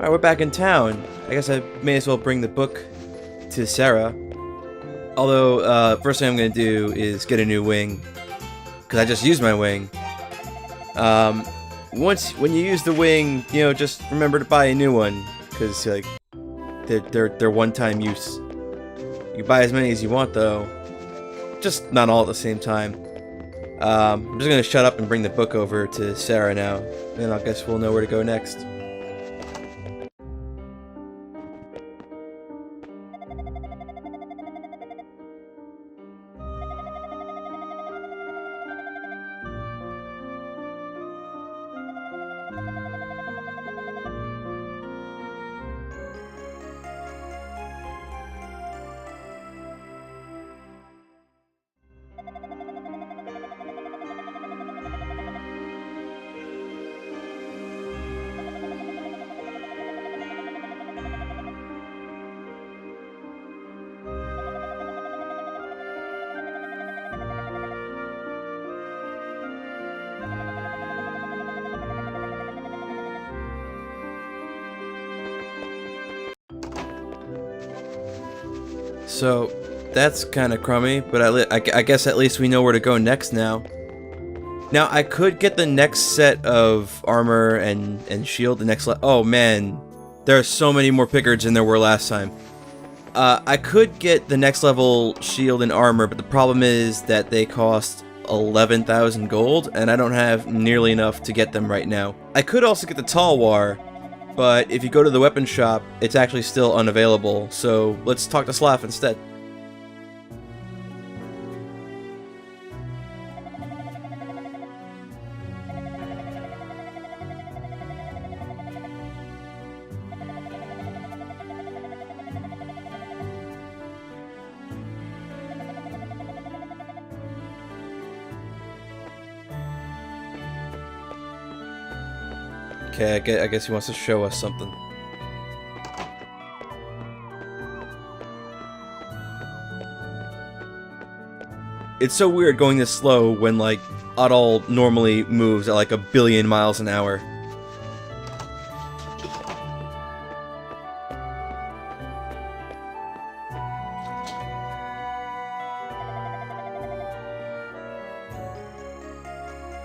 Alright, we're back in town. I guess I may as well bring the book to Sarah. Although, first thing I'm gonna do is get a new wing. Because I just used my wing. When you use the wing, you know, just remember to buy a new one. Because, like, they're one-time use. You can buy as many as you want, though. Just not all at the same time. I'm just gonna shut up and bring the book over to Sarah now. And I guess we'll know where to go next. So, that's kind of crummy, but I guess at least we know where to go next now. Now, I could get the next set of armor and shield, the next oh man, there are so many more Pickards than there were last time. I could get the next level shield and armor, but the problem is that they cost 11,000 gold, and I don't have nearly enough to get them right now. I could also get the Talwar, but if you go to the weapon shop, it's actually still unavailable, so let's talk to Slav instead. Okay, I guess he wants to show us something. It's so weird going this slow when, like, Adal normally moves at like 1 billion miles an hour.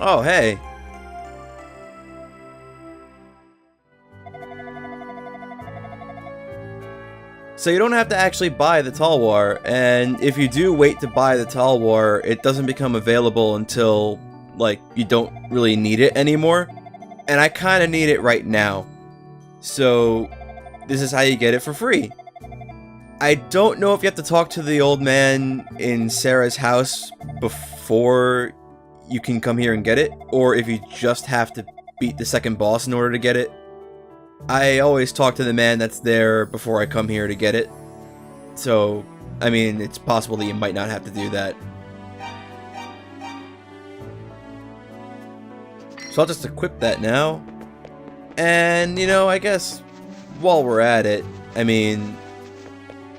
Oh, hey. So you don't have to actually buy the Talwar, and if you do wait to buy the Talwar, it doesn't become available until, like, you don't really need it anymore. And I kind of need it right now. So, this is how you get it for free. I don't know if you have to talk to the old man in Sarah's house before you can come here and get it, or if you just have to beat the second boss in order to get it. I always talk to the man that's there before I come here to get it. So, I mean, it's possible that you might not have to do that. So I'll just equip that now. And, you know, I guess while we're at it, I mean,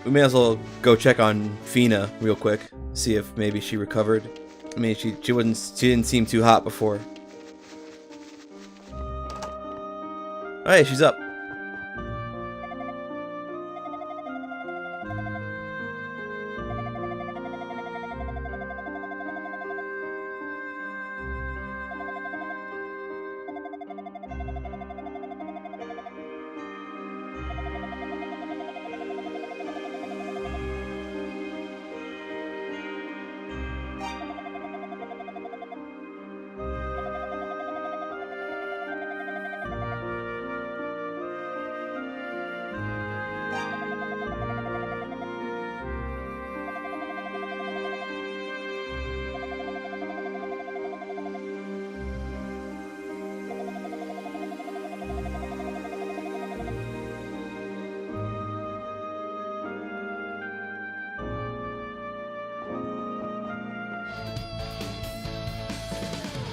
we may as well go check on Fina real quick. See if maybe she recovered. I mean, she didn't seem too hot before. Oh, hey, she's up.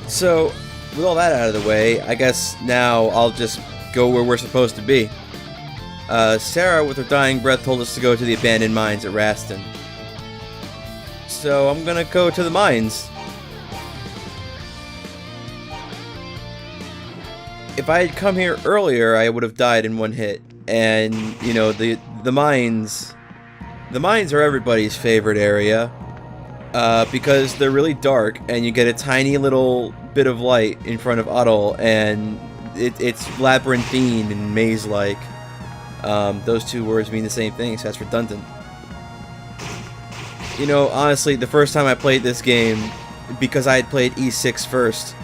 So, with all that out of the way, I guess now I'll just go where we're supposed to be. Sarah, with her dying breath, told us to go to the abandoned mines at Raston. So I'm gonna go to the mines. if I had come here earlier, I would have died in one hit. And, you know, the mines... The mines are everybody's favorite area. Because they're really dark, and you get a tiny little bit of light in front of Uddle, and it's labyrinthine and maze-like. Those two words mean the same thing, so that's redundant. You know, honestly, the first time I played this game, because I had played E6 first,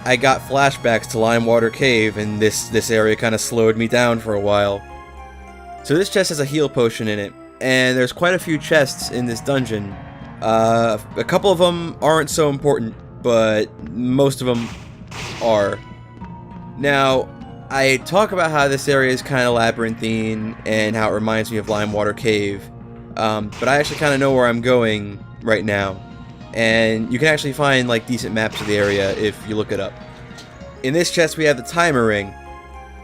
I got flashbacks to Limewater Cave, and this area kind of slowed me down for a while. So this chest has a heal potion in it, and there's quite a few chests in this dungeon. A couple of them aren't so important, but most of them are. Now, I talk about how this area is kind of labyrinthine, and how it reminds me of Limewater Cave, but I actually kind of know where I'm going right now. And you can actually find like decent maps of the area if you look it up. In this chest we have the timer ring.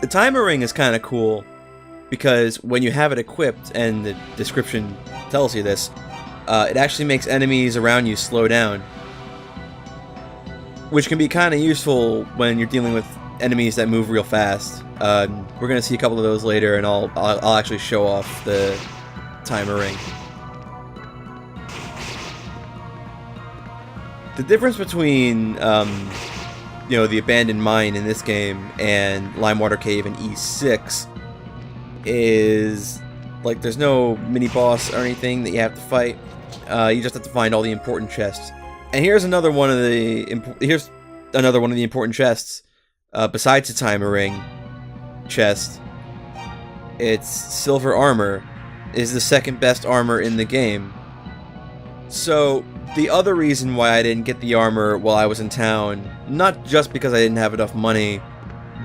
The timer ring is kind of cool because when you have it equipped, and the description tells you this, it actually makes enemies around you slow down, which can be kind of useful when you're dealing with enemies that move real fast. We're gonna see a couple of those later, and I'll actually show off the timer ring. The difference between, you know, the abandoned mine in this game and Limewater Cave in E6 is, like, there's no mini-boss or anything that you have to fight. You just have to find all the important chests. And here's another one of the important chests, besides the timer ring chest. It's silver armor. Is the second best armor in the game. So the other reason why I didn't get the armor while I was in town, not just because I didn't have enough money,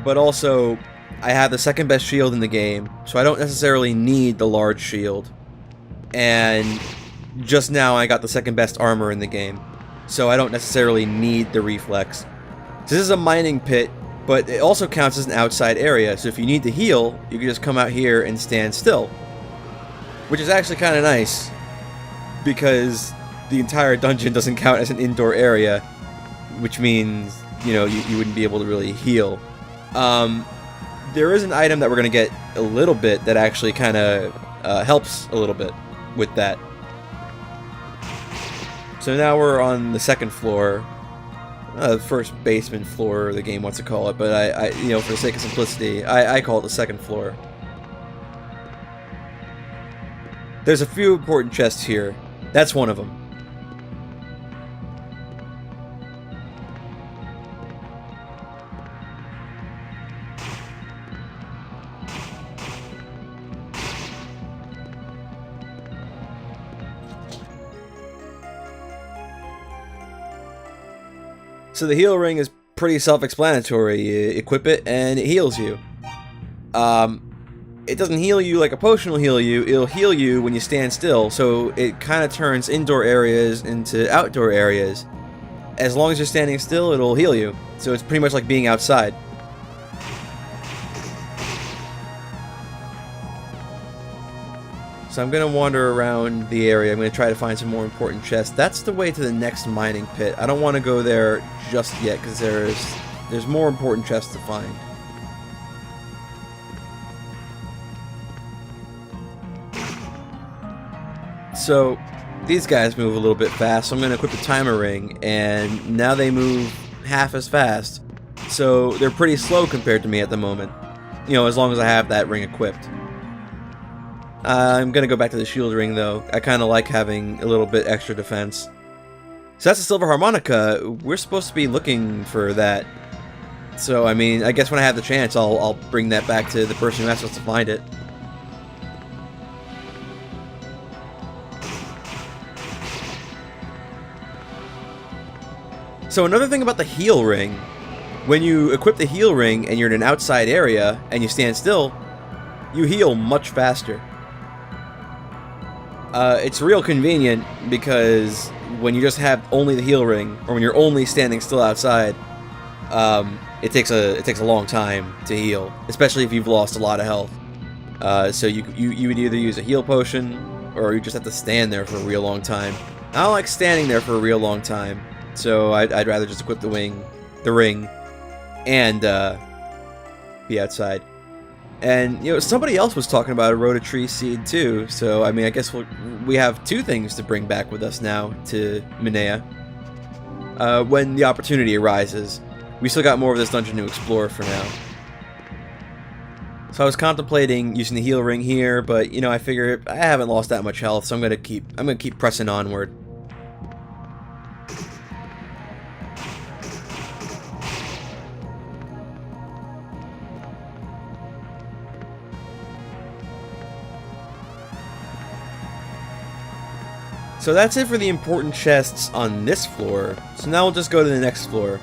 but also I have the second best shield in the game, so I don't necessarily need the large shield. And just now I got the second best armor in the game, so I don't necessarily need the reflex. This is a mining pit, but it also counts as an outside area, so if you need to heal, you can just come out here and stand still. Which is actually kind of nice, because the entire dungeon doesn't count as an indoor area, which means, you know, you wouldn't be able to really heal. There is an item that we're going to get a little bit that actually kind of helps a little bit with that. So now we're on the second floor, first basement floor the game wants to call it, but I you know, for the sake of simplicity, I call it the second floor. There's a few important chests here. That's one of them. So the heal ring is pretty self-explanatory. You equip it and it heals you. It doesn't heal you like a potion will heal you. It'll heal you when you stand still, so it kind of turns indoor areas into outdoor areas. As long as you're standing still, it'll heal you. So it's pretty much like being outside. So I'm going to wander around the area. I'm going to try to find some more important chests. That's the way to the next mining pit. I don't want to go there just yet because there's more important chests to find. So these guys move a little bit fast, so I'm going to equip the timer ring, and now they move half as fast. So they're pretty slow compared to me at the moment. You know, as long as I have that ring equipped. I'm going to go back to the shield ring, though. I kind of like having a little bit extra defense. So that's a silver harmonica. We're supposed to be looking for that. So, I mean, I guess when I have the chance, I'll bring that back to the person who asked us to find it. So another thing about the heal ring, when you equip the heal ring and you're in an outside area and you stand still, you heal much faster. It's real convenient because when you just have only the heal ring, or when you're only standing still outside, it takes a long time to heal, especially if you've lost a lot of health. So you would either use a heal potion, or you just have to stand there for a real long time. I don't like standing there for a real long time, so I'd rather just equip the ring, and be outside. And, you know, somebody else was talking about a rota-tree seed too, so, I mean, I guess we have 2 things to bring back with us now to Minea. When the opportunity arises. We still got more of this dungeon to explore for now. So I was contemplating using the heal ring here, but, you know, I figure I haven't lost that much health, so I'm gonna keep pressing onward. So that's it for the important chests on this floor. So now we'll just go to the next floor.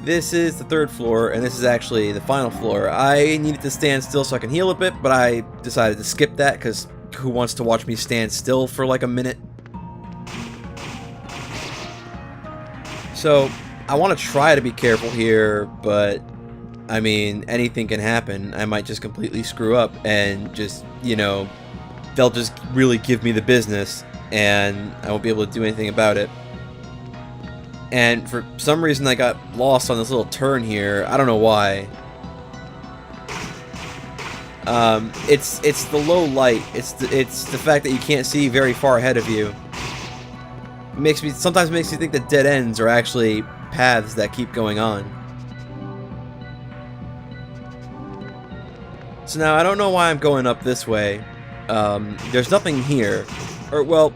This is the 3rd floor, and this is actually the final floor. I needed to stand still so I can heal a bit, but I decided to skip that, because who wants to watch me stand still for like a minute? So, I want to try to be careful here, but, I mean, anything can happen. I might just completely screw up, and just, you know, they'll just really give me the business, and I won't be able to do anything about it. And for some reason I got lost on this little turn here. I don't know why. It's the low light. It's the fact that you can't see very far ahead of you. Sometimes makes me think that dead ends are actually paths that keep going on. So now I don't know why I'm going up this way. There's nothing here. Or, well,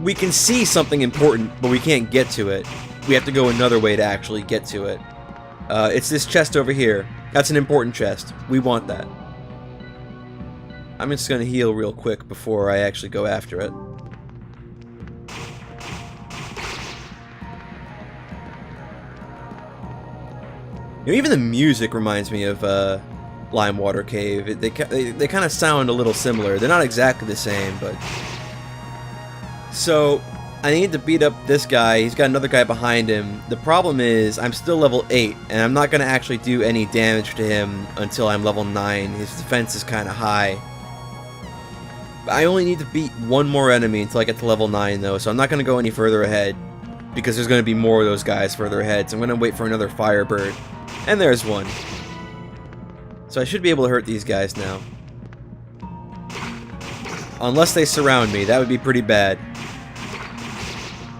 we can see something important, but we can't get to it. We have to go another way to actually get to it. It's this chest over here. That's an important chest. We want that. I'm just gonna heal real quick before I actually go after it. You know, even the music reminds me of Limewater Cave. They kind of sound a little similar. They're not exactly the same, but... So, I need to beat up this guy. He's got another guy behind him. The problem is, I'm still level 8, and I'm not going to actually do any damage to him until I'm level 9. His defense is kind of high. I only need to beat one more enemy until I get to level 9, though, so I'm not going to go any further ahead, because there's going to be more of those guys further ahead, so I'm going to wait for another Firebird. And there's one. So I should be able to hurt these guys now. Unless they surround me, that would be pretty bad.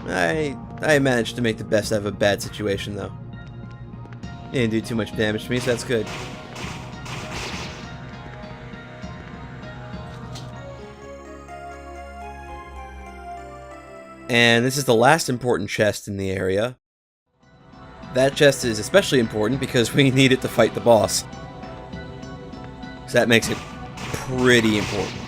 I managed to make the best out of a bad situation, though. They didn't do too much damage to me, so that's good. And this is the last important chest in the area. That chest is especially important because we need it to fight the boss. So that makes it pretty important.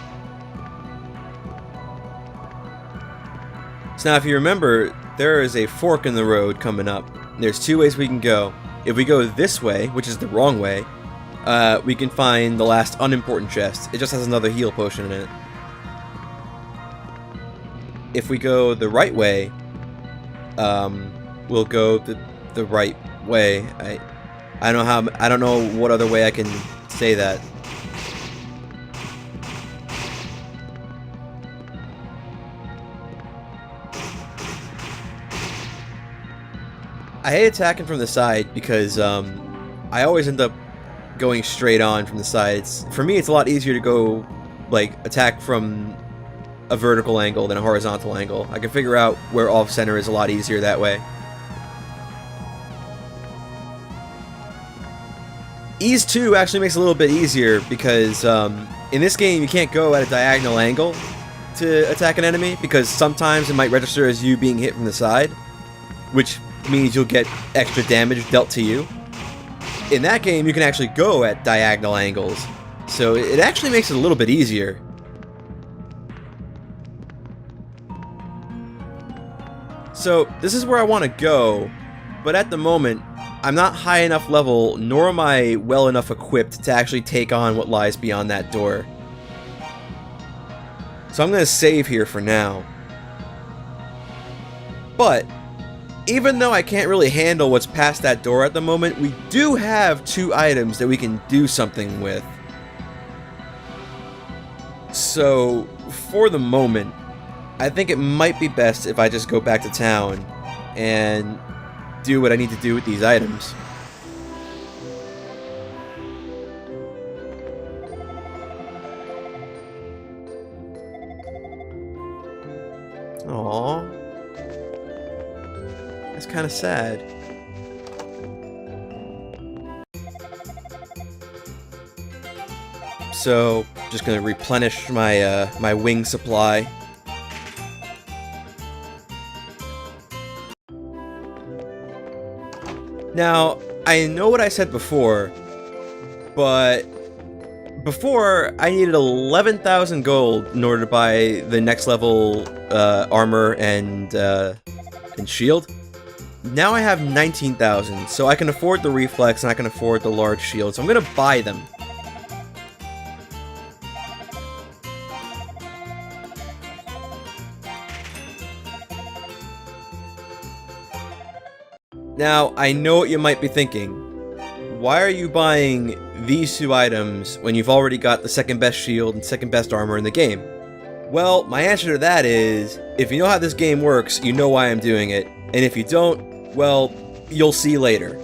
So now if you remember, there is a fork in the road coming up. There's 2 ways we can go. If we go this way, which is the wrong way, we can find the last unimportant chest. It just has another heal potion in it. If we go the right way, we'll go the right way. I don't know what other way I can say that. I hate attacking from the side because I always end up going straight on from the sides. For me, it's a lot easier to go, like, attack from a vertical angle than a horizontal angle. I can figure out where off-center is a lot easier that way. Ease 2 actually makes it a little bit easier because in this game you can't go at a diagonal angle to attack an enemy because sometimes it might register as you being hit from the side, which means you'll get extra damage dealt to you. In that game, you can actually go at diagonal angles, so it actually makes it a little bit easier. So this is where I want to go, but at the moment, I'm not high enough level, nor am I well enough equipped to actually take on what lies beyond that door. So I'm going to save here for now. But even though I can't really handle what's past that door at the moment, we do have 2 items that we can do something with. So, for the moment, I think it might be best if I just go back to town and do what I need to do with these items. Aww. That's kind of sad. So, just gonna replenish my my wing supply. Now, I know what I said before, but before I needed 11,000 gold in order to buy the next level armor and shield. Now I have 19,000, so I can afford the reflex and I can afford the large shield, so I'm gonna buy them. Now, I know what you might be thinking. Why are you buying these two items when you've already got the second best shield and second best armor in the game? Well, my answer to that is, if you know how this game works, you know why I'm doing it. And if you don't, well, you'll see later.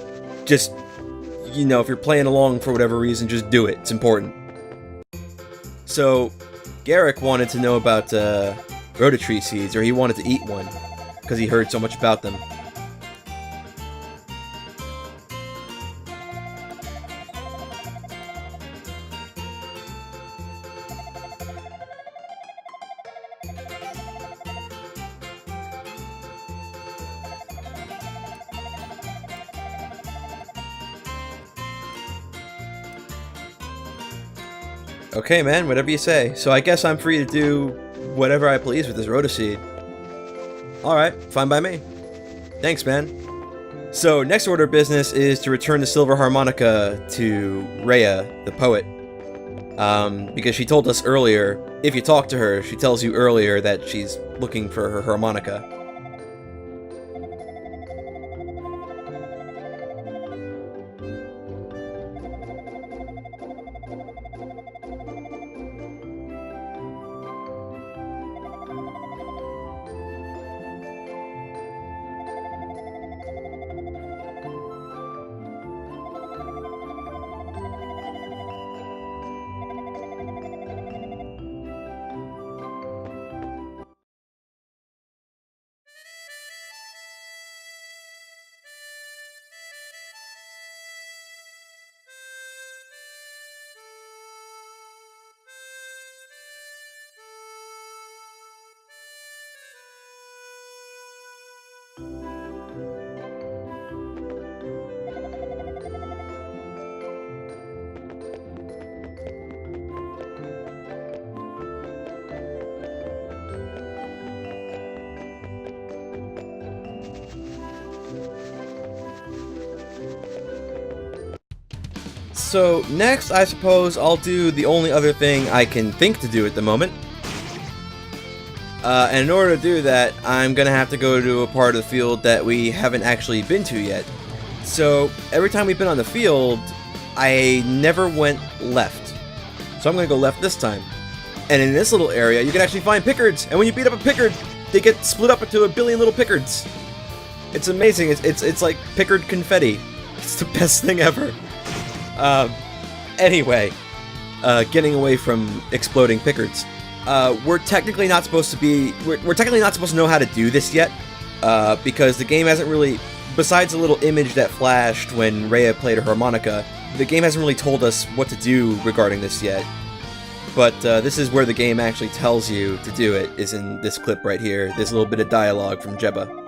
Just, you know, if you're playing along for whatever reason, just do it. It's important. So, Garrick wanted to know about Rototree seeds, or he wanted to eat one, because he heard so much about them. Okay, man, whatever you say. So I guess I'm free to do whatever I please with this Rotoseed. Alright, fine by me. Thanks, man. So, next order of business is to return the silver harmonica to Rhea, the poet. Because she told us earlier, if you talk to her, she tells you earlier that she's looking for her harmonica. So, next, I suppose I'll do the only other thing I can think to do at the moment. And in order to do that, I'm gonna have to go to a part of the field that we haven't actually been to yet. So, every time we've been on the field, I never went left. So I'm gonna go left this time. And in this little area, you can actually find Pickards! And when you beat up a Pickard, they get split up into a billion little Pickards! It's amazing, it's like Pickard Confetti. It's the best thing ever. Anyway, getting away from exploding Pickards. We're technically not supposed to know how to do this yet, because the game hasn't really, besides the little image that flashed when Rhea played her harmonica, the game hasn't really told us what to do regarding this yet. But this is where the game actually tells you to do it, is in this clip right here, this little bit of dialogue from Jebba.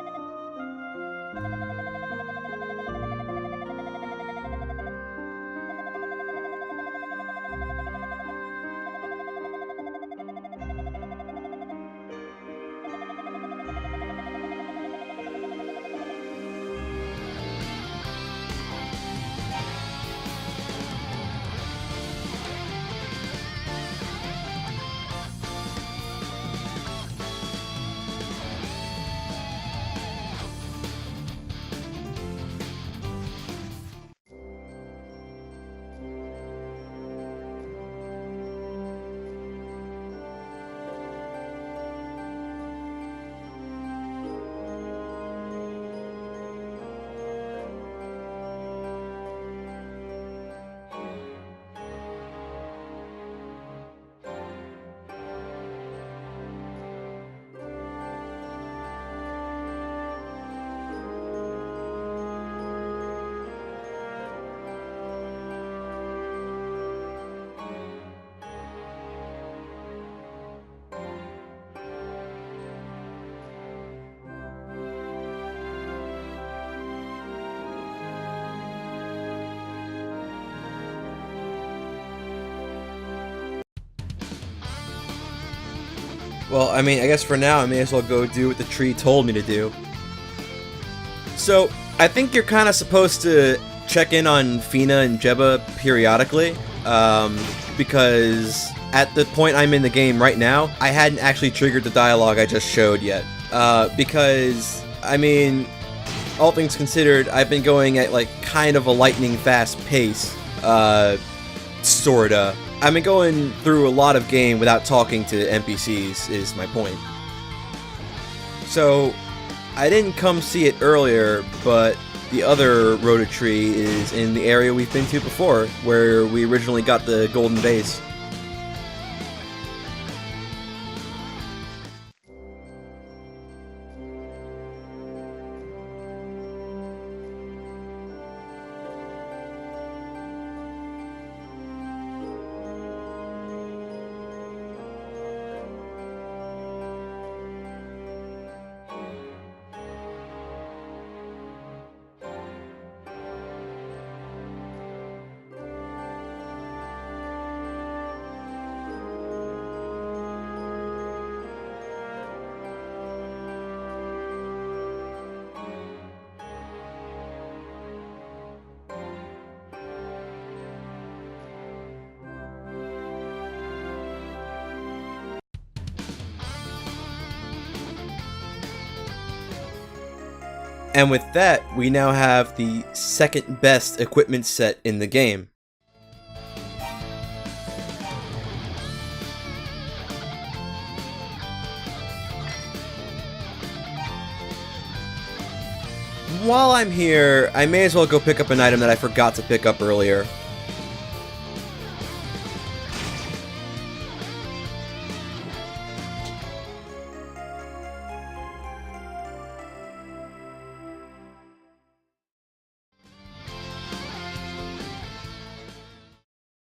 Well, I mean, I guess for now I may as well go do what the tree told me to do. So, I think you're kind of supposed to check in on Fina and Jeba periodically, because at the point I'm in the game right now, I hadn't actually triggered the dialogue I just showed yet. Because, I mean, all things considered, I've been going at, like, kind of a lightning fast pace, sorta. I've been going through a lot of game without talking to NPCs, is my point. So, I didn't come see it earlier, but the other Rhoda tree is in the area we've been to before, where we originally got the golden vase. And with that, we now have the second best equipment set in the game. While I'm here, I may as well go pick up an item that I forgot to pick up earlier.